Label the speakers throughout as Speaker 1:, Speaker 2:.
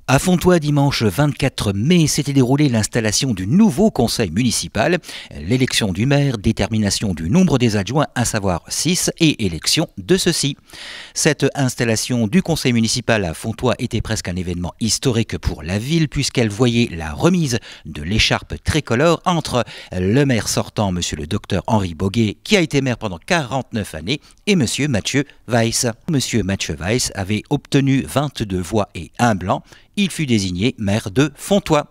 Speaker 1: À Fontoy, dimanche 24 mai, s'était déroulée l'installation du nouveau conseil municipal, l'élection du maire, détermination du nombre des adjoints, à savoir 6, et élection de ceux-ci. Cette installation du conseil municipal à Fontoy était presque un événement historique pour la ville, puisqu'elle voyait la remise de l'écharpe tricolore entre le maire sortant, monsieur le docteur Henri Boguet, qui a été maire pendant 49 années, et monsieur Mathieu Weiss. Monsieur Mathieu Weiss avait obtenu 22 voix et 1 blanc. Il fut désigné maire de Fontoy.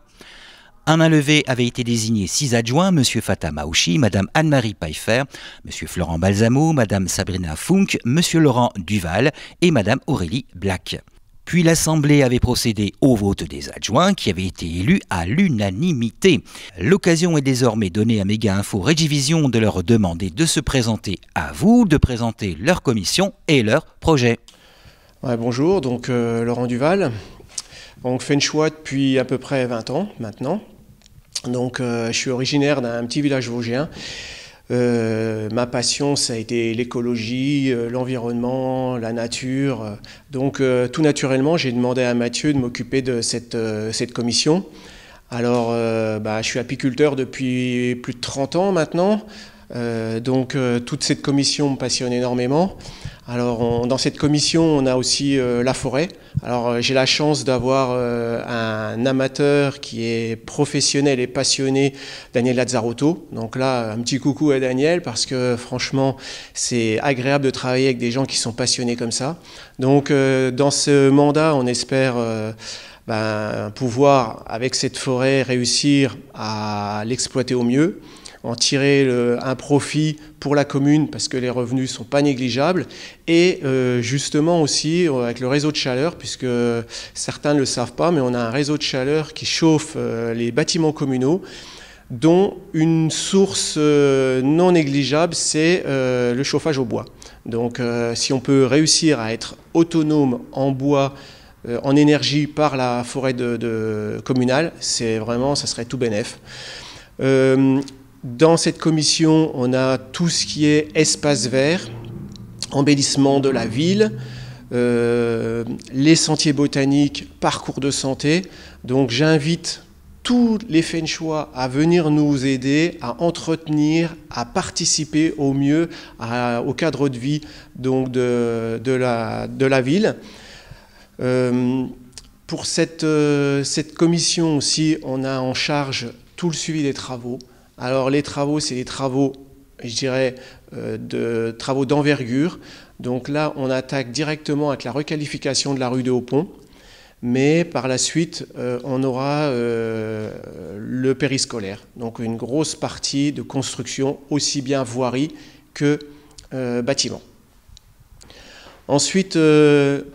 Speaker 1: À main levée avaient été désignés 6 adjoints, M. Fatah Maouchi, Mme Anne-Marie Pfeiffer, M. Florent Balsamo, Mme Sabrina Funk, M. Laurent Duval et Mme Aurélie Black. Puis l'Assemblée avait procédé au vote des adjoints qui avaient été élus à l'unanimité. L'occasion est désormais donnée à Méga Info Rédivision de leur demander de se présenter à vous, de présenter leur commission et leur projet.
Speaker 2: Ouais, bonjour, donc Laurent Duval. Donc feng shui depuis à peu près 20 ans maintenant. Donc je suis originaire d'un petit village vosgien. Ma passion, ça a été l'écologie, l'environnement, la nature. Donc tout naturellement, j'ai demandé à Mathieu de m'occuper de cette commission. Alors je suis apiculteur depuis plus de 30 ans maintenant. Donc toute cette commission me passionne énormément. Alors dans cette commission, on a aussi la forêt. Alors j'ai la chance d'avoir un amateur qui est professionnel et passionné, Daniel Lazzarotto. Donc là, un petit coucou à Daniel parce que franchement, c'est agréable de travailler avec des gens qui sont passionnés comme ça. Donc dans ce mandat, on espère pouvoir, avec cette forêt, réussir à l'exploiter au mieux, en tirer un profit pour la commune parce que les revenus ne sont pas négligeables et justement aussi avec le réseau de chaleur, puisque certains ne le savent pas, mais on a un réseau de chaleur qui chauffe les bâtiments communaux, dont une source non négligeable, c'est le chauffage au bois. Donc si on peut réussir à être autonome en bois, en énergie par la forêt communale, c'est vraiment, ça serait tout bénef. Dans cette commission, on a tout ce qui est espace vert, embellissement de la ville, les sentiers botaniques, parcours de santé. Donc j'invite tous les feng shui à venir nous aider à entretenir, à participer au mieux au cadre de vie donc de la ville. Pour cette commission aussi, on a en charge tout le suivi des travaux. Alors les travaux, c'est des travaux, je dirais, travaux d'envergure. Donc là, on attaque directement avec la requalification de la rue de Haut-Pont. Mais par la suite, on aura le périscolaire. Donc une grosse partie de construction, aussi bien voirie que bâtiment. Ensuite,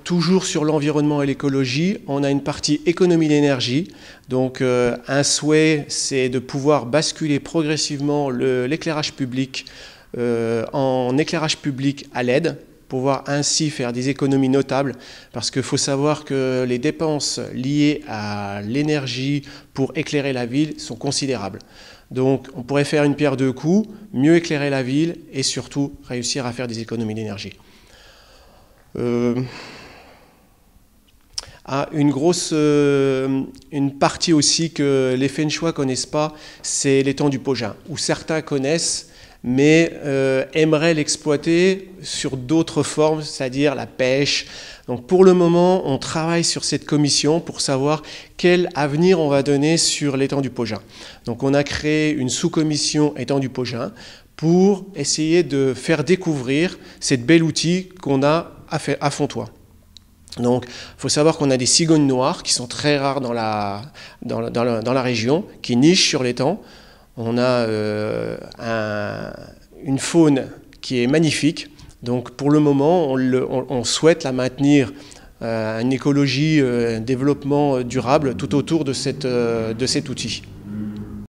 Speaker 2: toujours sur l'environnement et l'écologie, on a une partie économie d'énergie. Donc un souhait, c'est de pouvoir basculer progressivement l'éclairage public en éclairage public à LED, pouvoir ainsi faire des économies notables, parce qu'il faut savoir que les dépenses liées à l'énergie pour éclairer la ville sont considérables. Donc on pourrait faire une pierre deux coups, mieux éclairer la ville et surtout réussir à faire des économies d'énergie. Une partie aussi que les feng shui ne connaissent pas, c'est l'étang du Pogin, où certains connaissent, mais aimeraient l'exploiter sur d'autres formes, c'est-à-dire la pêche. Donc pour le moment, on travaille sur cette commission pour savoir quel avenir on va donner sur l'étang du Pogin. Donc on a créé une sous-commission étang du Pogin pour essayer de faire découvrir cet bel outil qu'on a à Fontoy. Donc, il faut savoir qu'on a des cigognes noires qui sont très rares dans la région, qui nichent sur l'étang. On a une faune qui est magnifique. Donc, pour le moment, on souhaite la maintenir, une écologie, un développement durable tout autour de cet outil.